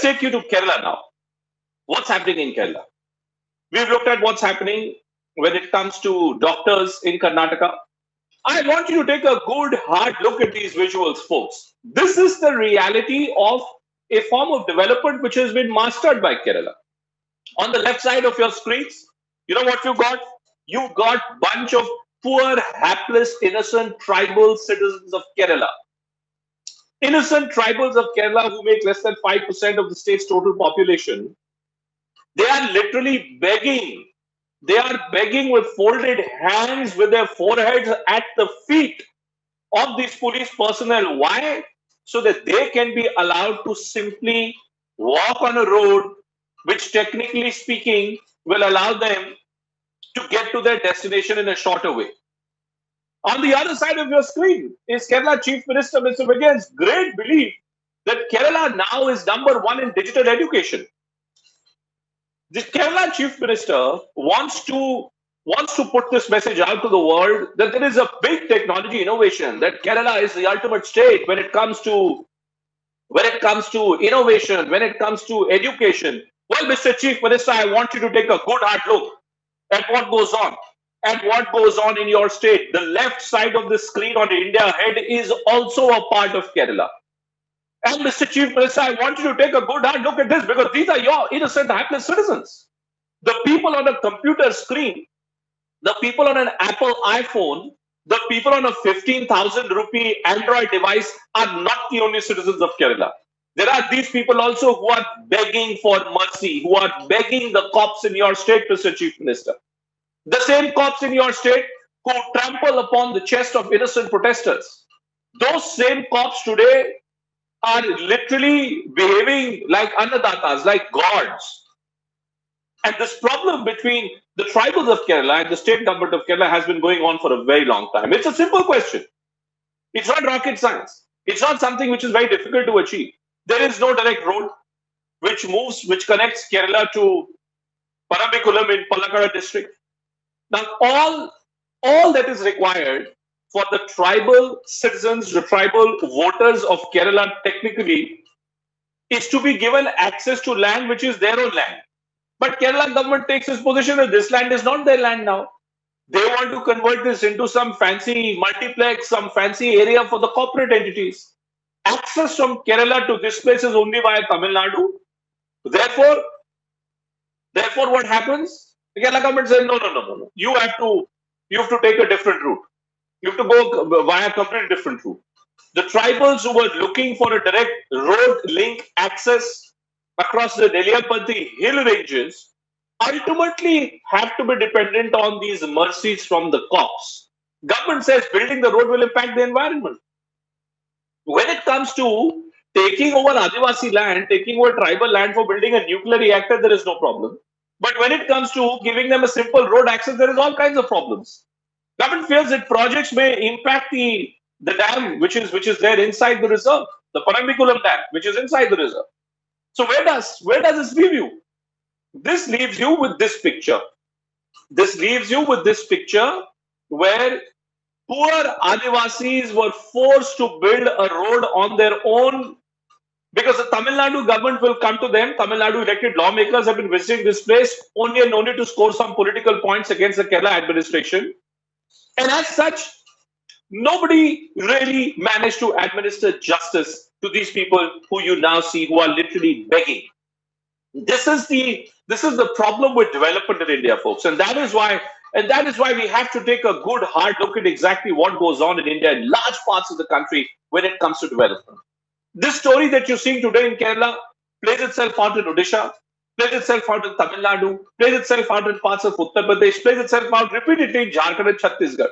Let's take you to Kerala now. What's happening in Kerala? We've looked at what's happening when it comes to doctors in Karnataka. I want you to take a good hard look at these visuals, folks. This is the reality of a form of development which has been mastered by Kerala. On the left side of your screens, you know what you got? You got bunch of poor, hapless, innocent tribal citizens of Kerala. Innocent tribals of Kerala who make less than 5% of the state's total population. They are literally begging. They are begging with folded hands, with their foreheads at the feet of these police personnel. Why? So that they can be allowed to simply walk on a road which, technically speaking, will allow them to get to their destination in a shorter way. On the other side of your screen is Kerala Chief Minister Mr. Vijay's great belief that Kerala now is #1 in digital education. The Kerala Chief Minister wants to put this message out to the world that there is a big technology innovation, that Kerala is the ultimate state when it comes to innovation, when it comes to education. Well, Mr. Chief Minister, I want you to take a good hard look at what goes on. And what goes on in your state. The left side of the screen on the India head is also a part of Kerala. And Mr. Chief Minister, I want you to take a good hard look at this, because these are your innocent, hapless citizens. The people on a computer screen, the people on an Apple iPhone, the people on a 15,000 rupee Android device are not the only citizens of Kerala. There are these people also who are begging for mercy, who are begging the cops in your state, Mr. Chief Minister. The same cops in your state who trample upon the chest of innocent protesters. Those same cops today are literally behaving like annadatas, like gods. And this problem between the tribals of Kerala and the state government of Kerala has been going on for a very long time. It's a simple question. It's not rocket science. It's not something which is very difficult to achieve. There is no direct road which connects Kerala to Parambikulam in Palakkad district. Now, all that is required for the tribal citizens, the tribal voters of Kerala, technically, is to be given access to land which is their own land. But Kerala government takes its position that this land is not their land now. They want to convert this into some fancy multiplex, some fancy area for the corporate entities. Access from Kerala to this place is only via Tamil Nadu. Therefore, what happens? The Kerala government says, no. You have to take a different route. You have to go via a completely different route. The tribals who were looking for a direct road link access across the Neliapati hill ranges ultimately have to be dependent on these mercies from the cops. Government says building the road will impact the environment. When it comes to taking over Adivasi land, taking over tribal land for building a nuclear reactor, there is no problem. But when it comes to giving them a simple road access, there is all kinds of problems. Government feels that projects may impact the dam which is there inside the reserve, the Parambikulam dam, which is inside the reserve. So where does this leave you? This leaves you with this picture. This leaves you with this picture where poor Adivasis were forced to build a road on their own, because the Tamil Nadu government will come to them. Tamil Nadu elected lawmakers have been visiting this place only and only to score some political points against the Kerala administration. And as such, nobody really managed to administer justice to these people who you now see who are literally begging. This is the problem with development in India, folks. And that is why we have to take a good hard look at exactly what goes on in India in large parts of the country when it comes to development. This story that you're seeing today in Kerala plays itself out in Odisha, plays itself out in Tamil Nadu, plays itself out in parts of Uttar Pradesh, plays itself out repeatedly in Jharkhand and Chhattisgarh.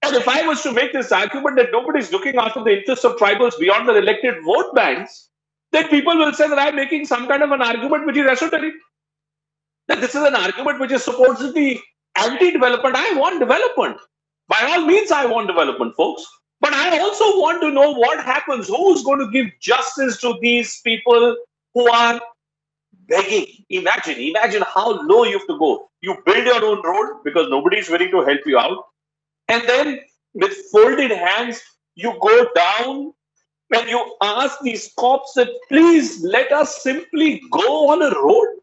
And if I was to make this argument that nobody is looking after the interests of tribals beyond the elected vote banks, then people will say that I'm making some kind of an argument which is esoteric. That this is an argument which is supposedly anti-development. I want development. By all means, I want development, folks. But I also want to know what happens. Who's going to give justice to these people who are begging? Imagine how low you have to go. You build your own road because nobody is willing to help you out. And then with folded hands, you go down when you ask these cops that please let us simply go on a road?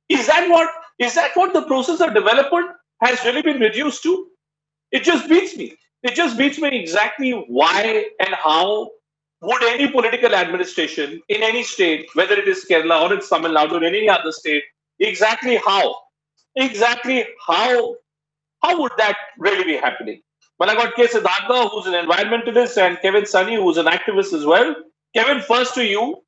Is that what the process of development has really been reduced to? It just beats me. It just beats me exactly why and how would any political administration in any state, whether it is Kerala or it's Tamil Nadu or any other state, exactly how would that really be happening? Well, I got K. Siddhartha, who's an environmentalist, and Kevin Sunny, who's an activist as well. Kevin, first to you.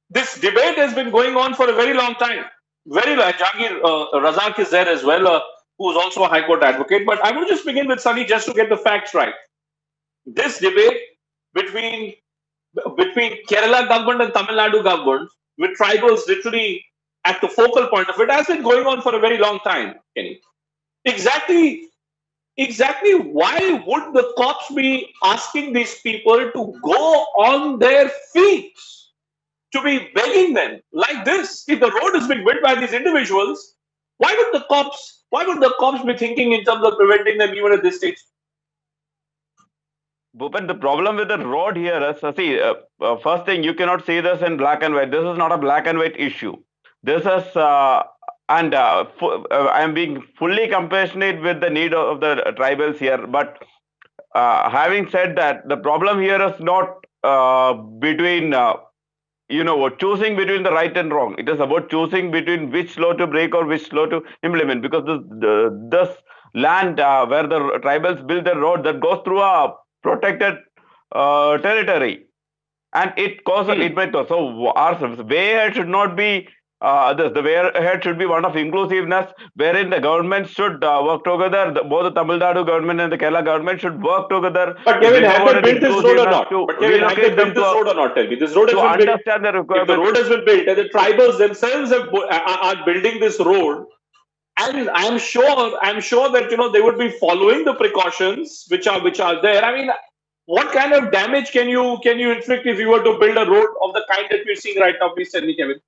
This debate has been going on for a very long time. Very long. Jahangir Razak is there as well, who's also a High Court advocate. But I will just begin with Sunny just to get the facts right. This debate between Kerala government and Tamil Nadu government, with tribals literally at the focal point of it, has been going on for a very long time, Kenny. Exactly why would the cops be asking these people to go on their feet, to be begging them like this? If the road has been built by these individuals, why would the cops be thinking in terms of preventing them even at this stage? Bhupen, the problem with the road here is, first thing, you cannot see this in black and white. This is not a black and white issue. This is, I am being fully compassionate with the need of the tribals here. But having said that, the problem here is not between, choosing between the right and wrong. It is about choosing between which law to break or which law to implement. Because this land where the tribals build the road, that goes through a protected territory, and it might cause. So our way ahead should not be this. The way ahead should be one of inclusiveness, wherein the government should work together. Both the Tamil Nadu government and the Kerala government should work together. But Kevin, have they built this road or not? But Kevin, have they built this road or not? Tell me. This road has been built. If the road has been built, and the tribals themselves are building this road, and I'm sure that they would be following the precautions which are there. I mean, what kind of damage can you inflict if you were to build a road of the kind that we're seeing right now? Please tell me, Kevin.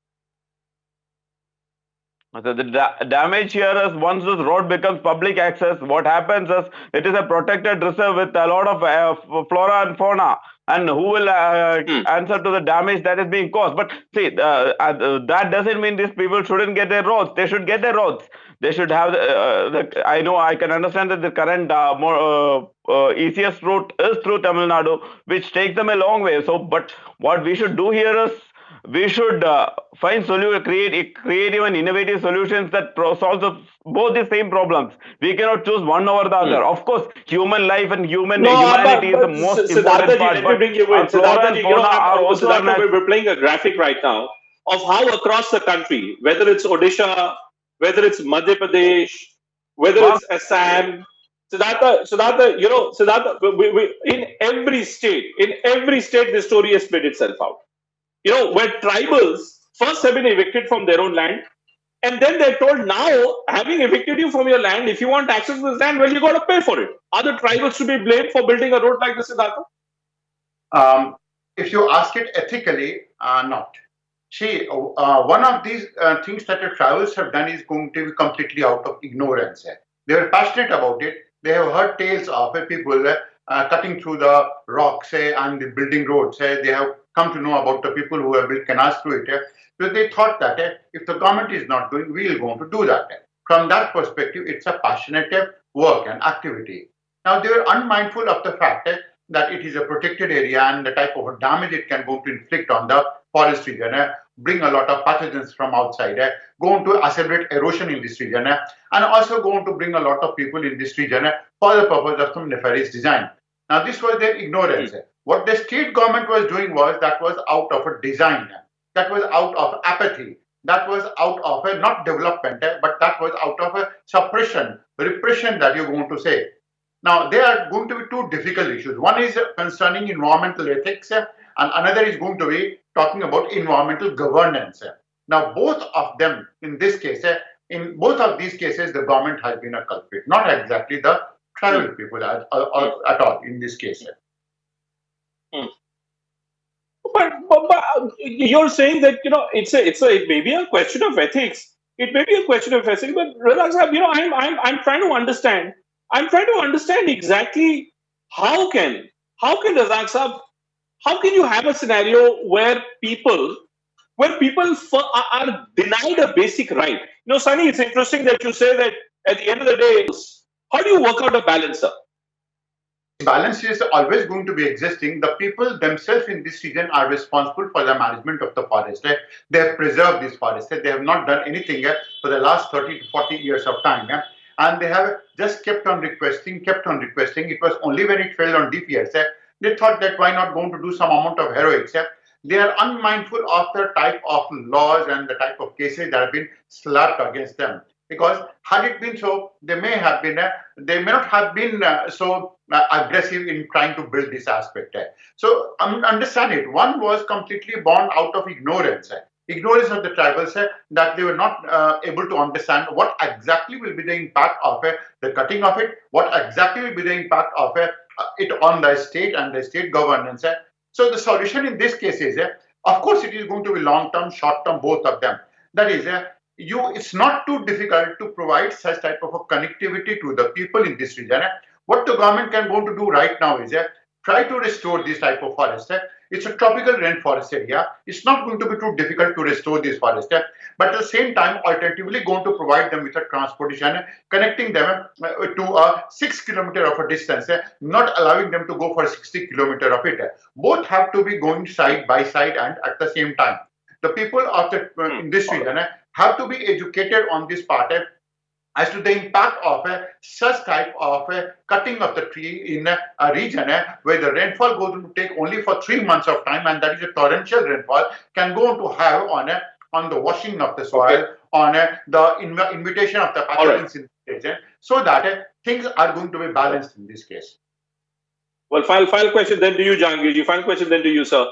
So the damage here is, once this road becomes public access, what happens is it is a protected reserve with a lot of flora and fauna. And who will answer to the damage that is being caused? But see, that doesn't mean these people shouldn't get their roads. They should get their roads. They should have I know, I can understand that the current easiest route is through Tamil Nadu, which takes them a long way. So, but what we should do here is, we should find creative and innovative solutions that solve both the same problems. We cannot choose one over the other. Of course, human life and humanity is the most important part. Let me bring you in. Siddhartha, we're playing a graphic right now of how across the country, whether it's Odisha, whether it's Madhya Pradesh, whether it's Assam, Siddhartha, in every state, the story has played itself out. Where tribals first have been evicted from their own land, and then they're told, now, having evicted you from your land, if you want access to this land, well, you got to pay for it. Are the tribals to be blamed for building a road like this, Siddhartha? If you ask it ethically, not. See, one of these things that the tribals have done is going to be completely out of ignorance. They are passionate about it. They have heard tales of people cutting through the rocks and building roads. They have come to know about the people who have built canals through it. So they thought that if the government is not doing, we are going to do that. From that perspective, it's a passionate work and activity. Now, they are unmindful of the fact that it is a protected area and the type of damage it can go to inflict on the forest region, bring a lot of pathogens from outside, going to accelerate erosion in this region, and also going to bring a lot of people in this region for the purpose of some nefarious design. Now, this was their ignorance. What the state government was doing was out of a design, that was out of apathy, that was out of a not development, but that was out of a suppression, repression that you're going to say. Now, there are going to be two difficult issues. One is concerning environmental ethics, and another is going to be talking about environmental governance. Now, both of them, in this case, in both of these cases, the government has been a culprit, not exactly the tribal people at all in this case. But you're saying that it may be a question of ethics. It may be a question of ethics, but relax, I'm trying to understand. I'm trying to understand exactly how can how can Razak Sahab, how can you have a scenario where people are denied a basic right? You know, Sunny, it's interesting that you say that at the end of the day, how do you work out a balance, sir? Balance is always going to be existing. The people themselves in this region are responsible for the management of the forest. They have preserved this forest. They have not done anything for the last 30 to 40 years of time. And they have just kept on requesting. It was only when it fell on deaf ears, they thought that why not going to do some amount of heroics. They are unmindful of the type of laws and the type of cases that have been slapped against them. Because had it been so, they may not have been so aggressive in trying to build this aspect. So understand it. One was completely born out of ignorance. Ignorance of the tribals, that they were not able to understand what exactly will be the impact of the cutting of it, what exactly will be the impact of it on the state and the state governance. So the solution in this case is, of course, it is going to be long-term, short-term, both of them. That is, it's not too difficult to provide such type of a connectivity to the people in this region. What the government can go to do right now is try to restore this type of forest. It's a tropical rainforest area. It's not going to be too difficult to restore this forest. But at the same time, alternatively, going to provide them with a transportation, connecting them to a 6 kilometer of a distance, not allowing them to go for 60 kilometer of it. Both have to be going side by side and at the same time. The people of in this region have to be educated on this part as to the impact of such type of cutting of the tree in a region where the rainfall goes to take only for 3 months of time, and that is a torrential rainfall, can go on to have on the washing of the soil, on the invitation of the pathogens in the region, so that things are going to be balanced in this case. Well, final question then to you, Jahangir. Final question then to you, sir.